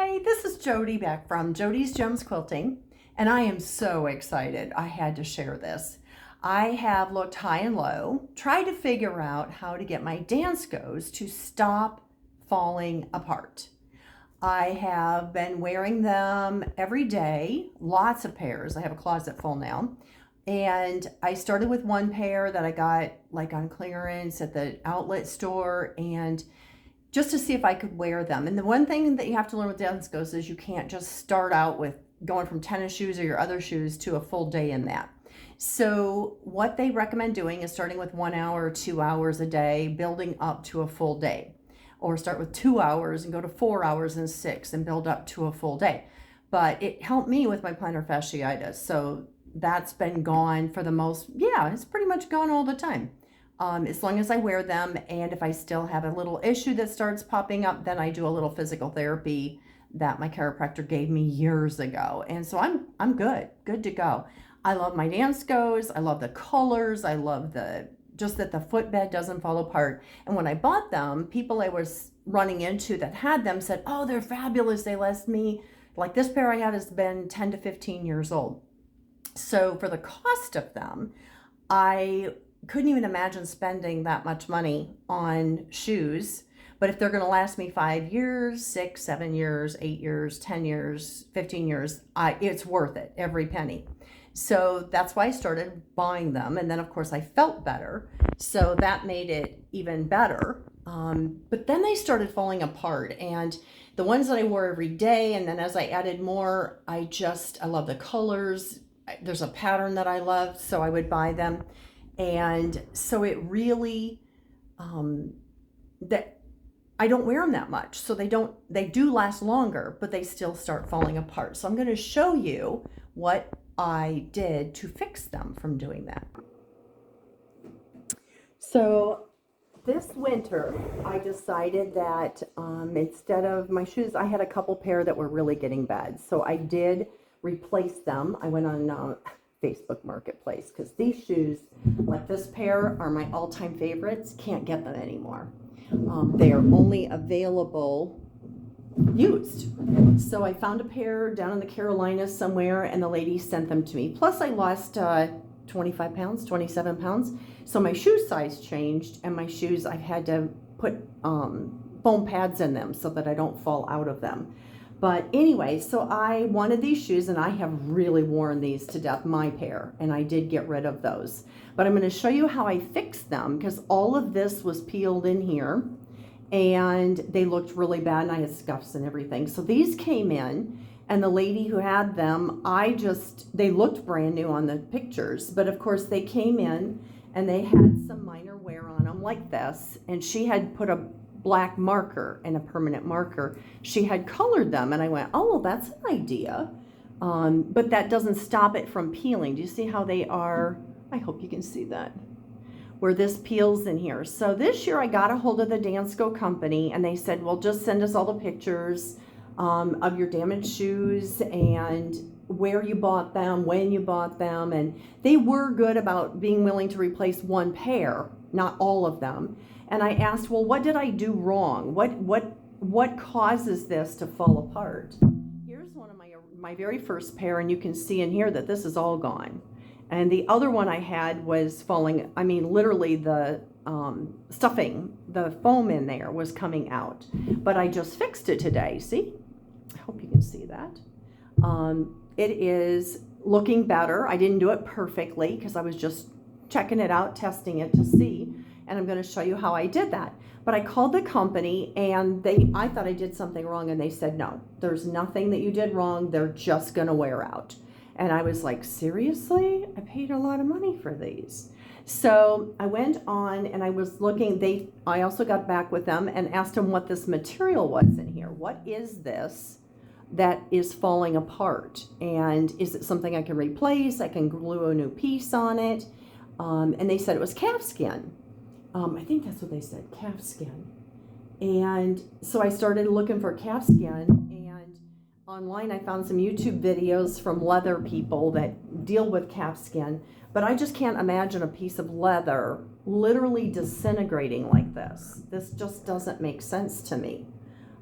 Hi, this is Jody back from Jody's Gems Quilting, and I am so excited. I had to share this. I have looked high and low, tried to figure out how to get my Danskos to stop falling apart. I have been wearing them every day, lots of pairs. I have a closet full now. And I started with one pair that I got like on clearance at the outlet store, and just to see if I could wear them. And the one thing that you have to learn with Danskos is you can't just start out with going from tennis shoes or your other shoes to a full day in that. So what they recommend doing is starting with 1 hour or 2 hours a day, building up to a full day. Or start with 2 hours and go to 4 hours and 6 and build up to a full day. But it helped me with my plantar fasciitis. So that's been gone for the most, it's pretty much gone all the time. As long as I wear them, and if I still have a little issue that starts popping up, then I do a little physical therapy that my chiropractor gave me years ago. And so I'm good to go. I love my Danskos. I love the colors. I love just that the footbed doesn't fall apart. And when I bought them, people I was running into that had them said, oh, they're fabulous. They last me, like this pair I have has been 10 to 15 years old. So for the cost of them, I couldn't even imagine spending that much money on shoes. But if they're going to last me 5 years, 6, 7 years, 8 years, 10 years, 15 years, it's worth it, every penny. So that's why I started buying them. And then, of course, I felt better. So that made it even better. But then they started falling apart. And the ones that I wore every day, and then as I added more, I love the colors. There's a pattern that I love, so I would buy them. And so it really, that I don't wear them that much. So they do last longer, but they still start falling apart. So I'm going to show you what I did to fix them from doing that. So this winter, I decided that instead of my shoes, I had a couple pair that were really getting bad. So I did replace them. I went on Facebook Marketplace, because these shoes, like this pair, are my all-time favorites. Can't get them anymore. They are only available used. So I found a pair down in the Carolinas somewhere, and the lady sent them to me. Plus I lost 25 pounds, 27 pounds. So my shoe size changed, and my shoes, I've had to put foam pads in them so that I don't fall out of them. But anyway, so I wanted these shoes, and I have really worn these to death, my pair, and I did get rid of those. But I'm going to show you how I fixed them, because all of this was peeled in here, and they looked really bad, and I had scuffs and everything. So these came in, and the lady who had them, they looked brand new on the pictures, but of course they came in, and they had some minor wear on them like this, and she had put a black marker and a permanent marker. She had colored them, and I went, oh, well, that's an idea. But that doesn't stop it from peeling. Do you see how they are? I hope you can see that, where this peels in here. So this year I got a hold of the Dansko company, and they said, well, just send us all the pictures of your damaged shoes and where you bought them, when you bought them. And they were good about being willing to replace one pair, not all of them. And I asked, well, what did I do wrong? What causes this to fall apart? Here's one of my very first pair, and you can see in here that this is all gone. And the other one I had was falling, I mean, literally the stuffing, the foam in there was coming out. But I just fixed it today, see? I hope you can see that. It is looking better. I didn't do it perfectly because I was just checking it out, testing it to see. And I'm going to show you how I did that. But I called the company, and I thought I did something wrong, and they said, no, there's nothing that you did wrong. They're just going to wear out. And I was like, seriously? I paid a lot of money for these. So I went on, and I was looking. I also got back with them and asked them what this material was in here. What is this that is falling apart? And is it something I can replace? I can glue a new piece on it. And they said it was calf skin. I think that's what they said, calf skin. And so I started looking for calf skin, and online I found some YouTube videos from leather people that deal with calf skin, but I just can't imagine a piece of leather literally disintegrating like this. This just doesn't make sense to me.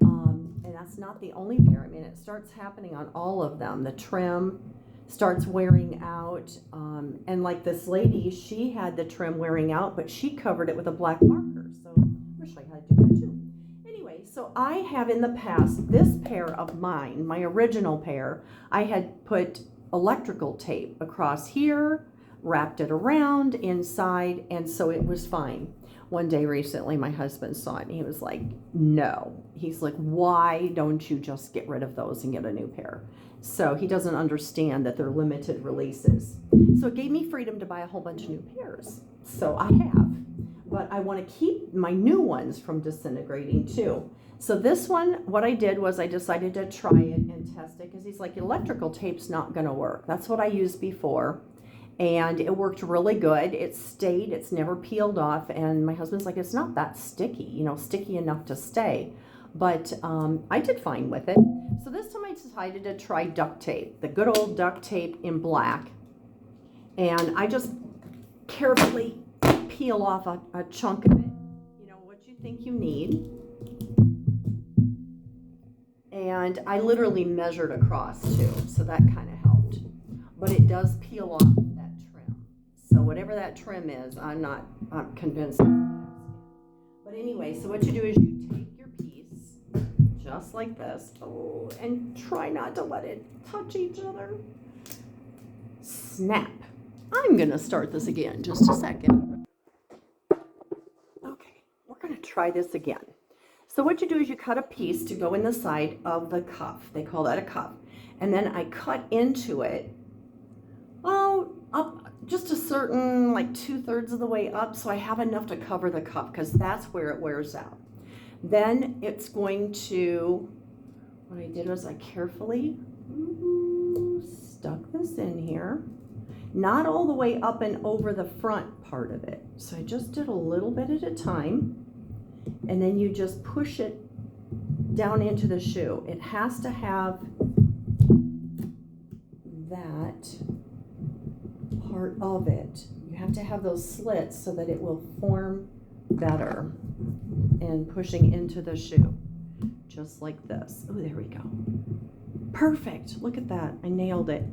And that's that's not the only pair. I mean, it starts happening on all of them. The trim starts wearing out. And like this lady, she had the trim wearing out, but she covered it with a black marker. So I wish I had to do that too. Anyway, so I have in the past, this pair of mine, my original pair, I had put electrical tape across here, wrapped it around inside, and so it was fine. One day recently, my husband saw it and he was like, no. He's like, why don't you just get rid of those and get a new pair? So he doesn't understand that they're limited releases. So it gave me freedom to buy a whole bunch of new pairs. So I have, but I want to keep my new ones from disintegrating too. So this one, what I did was I decided to try it and test it because he's like, electrical tape's not going to work. That's what I used before. And it worked really good. It stayed, it's never peeled off. And my husband's like, it's not that sticky, you know, sticky enough to stay. But I did fine with it. So this time I decided to try duct tape, the good old duct tape in black. And I just carefully peel off a chunk of it, you know, what you think you need. And I literally measured across too, so that kind of helped. But it does peel off that trim. So whatever that trim is, I'm convinced. But anyway, so what you do is you take your piece, just like this, and try not to let it touch each other. Snap. I'm gonna start this again, just a second. Okay, we're gonna try this again. So what you do is you cut a piece to go in the side of the cuff. They call that a cuff. And then I cut into it, up just a certain, like 2/3 of the way up, so I have enough to cover the cuff because that's where it wears out. Then it's going to, what I did was I carefully stuck this in here. Not all the way up and over the front part of it. So I just did a little bit at a time. And then you just push it down into the shoe. It has to have that part of it. You have to have those slits so that it will form better and pushing into the shoe. Just like this. Oh, there we go. Perfect. Look at that. I nailed it.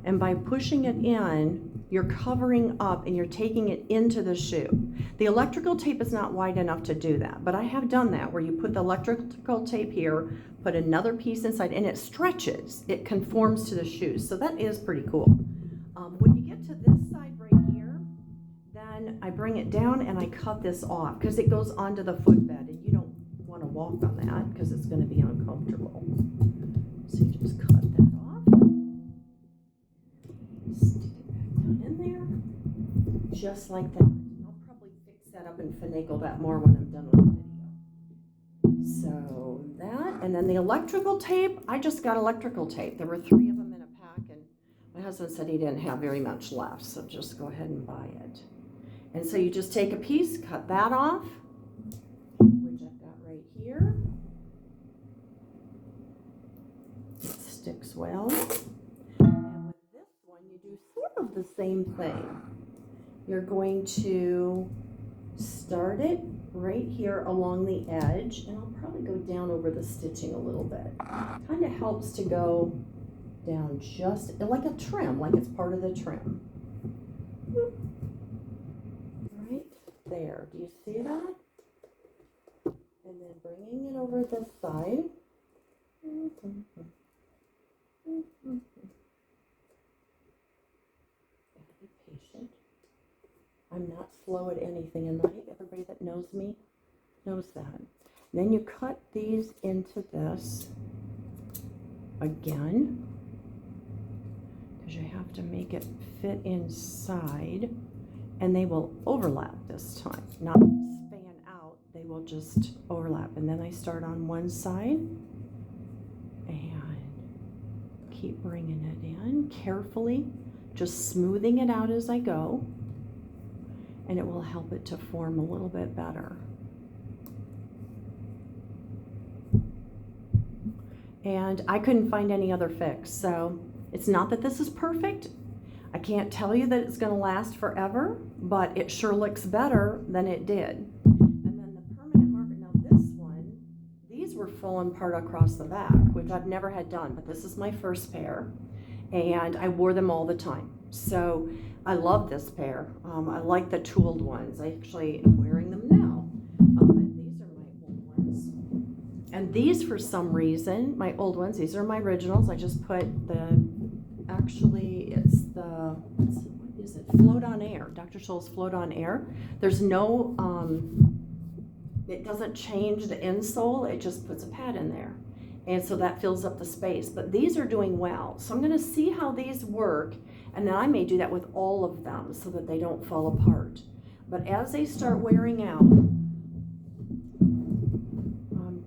And by pushing it in, you're covering up and you're taking it into the shoe. The electrical tape is not wide enough to do that, but I have done that where you put the electrical tape here, put another piece inside, and it stretches. It conforms to the shoes, so that is pretty cool. When you get to this side right here, then I bring it down and I cut this off because it goes onto the footbed, and you don't want to walk on that because it's going to be uncomfortable. So you just cut that off. Stick it back down in there, just like that. I'll probably fix that up and finagle that more when I'm done with the video. So that, and then the electrical tape, I just got electrical tape. There were 3 of them in a pack, and my husband said he didn't have very much left, so just go ahead and buy it. And so you just take a piece, cut that off, which I've got right here. It sticks well. And with this one, you do sort of the same thing. You're going to start it right here along the edge, and I'll probably go down over the stitching a little bit. Kind of helps to go down just like a trim, like it's part of the trim. Right there. Do you see that? And then bringing it over this side. Be patient. I'm not slow at anything in life. Everybody that knows me knows that. And then you cut these into this again, because you have to make it fit inside, and they will overlap this time, not span out. They will just overlap. And then I start on one side and keep bringing it in carefully, just smoothing it out as I go, and it will help it to form a little bit better. And I couldn't find any other fix, so it's not that this is perfect. I can't tell you that it's going to last forever, but it sure looks better than it did. And then the permanent marker, now this one, these were fallen apart across the back, which I've never had done, but this is my first pair, and I wore them all the time. So I love this pair. I like the tooled ones. I actually am wearing them now. And these are my old ones. And these, for some reason, my old ones, these are my originals. I just put actually it's the, what is it? Float on Air. Dr. Scholl's Float on Air. There's no, it doesn't change the insole. It just puts a pad in there. And so that fills up the space. But these are doing well. So I'm going to see how these work. And then I may do that with all of them so that they don't fall apart. But as they start wearing out,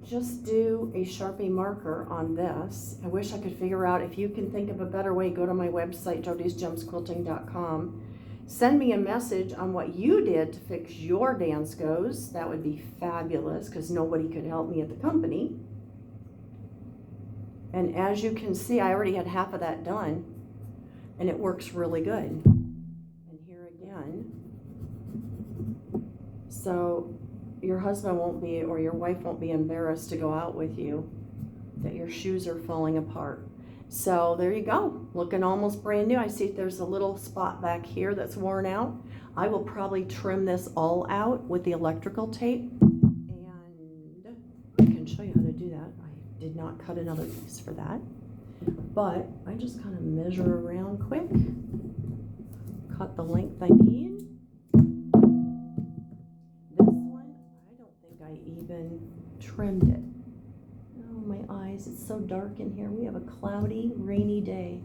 just do a Sharpie marker on this. I wish I could figure out, if you can think of a better way, go to my website, jodysgemsquilting.com. Send me a message on what you did to fix your Danskos. That would be fabulous, because nobody could help me at the company. And as you can see, I already had half of that done, and it works really good. And here again. So your husband won't be, or your wife won't be embarrassed to go out with you that your shoes are falling apart. So there you go, looking almost brand new. I see there's a little spot back here that's worn out. I will probably trim this all out with the electrical tape, and I can show you how to do that. I did not cut another piece for that, but I just kind of measure around quick, cut the length I need. Trimmed it. Oh, my eyes, it's so dark in here. We have a cloudy, rainy day.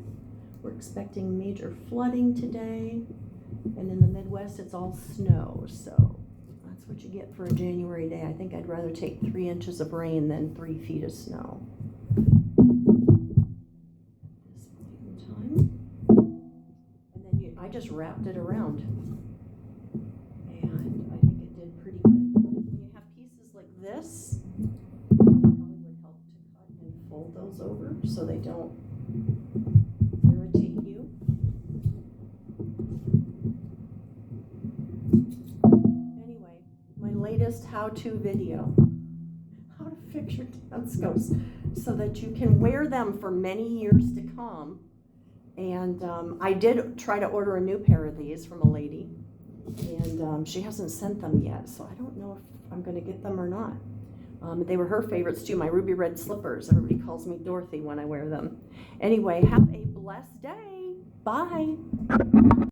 We're expecting major flooding today, and in the Midwest it's all snow, so that's what you get for a January day. I think I'd rather take 3 inches of rain than 3 feet of snow. At this point in time. And then I just wrapped it around, and I think it did pretty good. When you have pieces like this, those over so they don't irritate you. Anyway, my latest how-to video, how to fix your Danskos so that you can wear them for many years to come. And I did try to order a new pair of these from a lady, and she hasn't sent them yet, so I don't know if I'm going to get them or not. They were her favorites too, my ruby red slippers. Everybody calls me Dorothy when I wear them. Anyway, have a blessed day. Bye.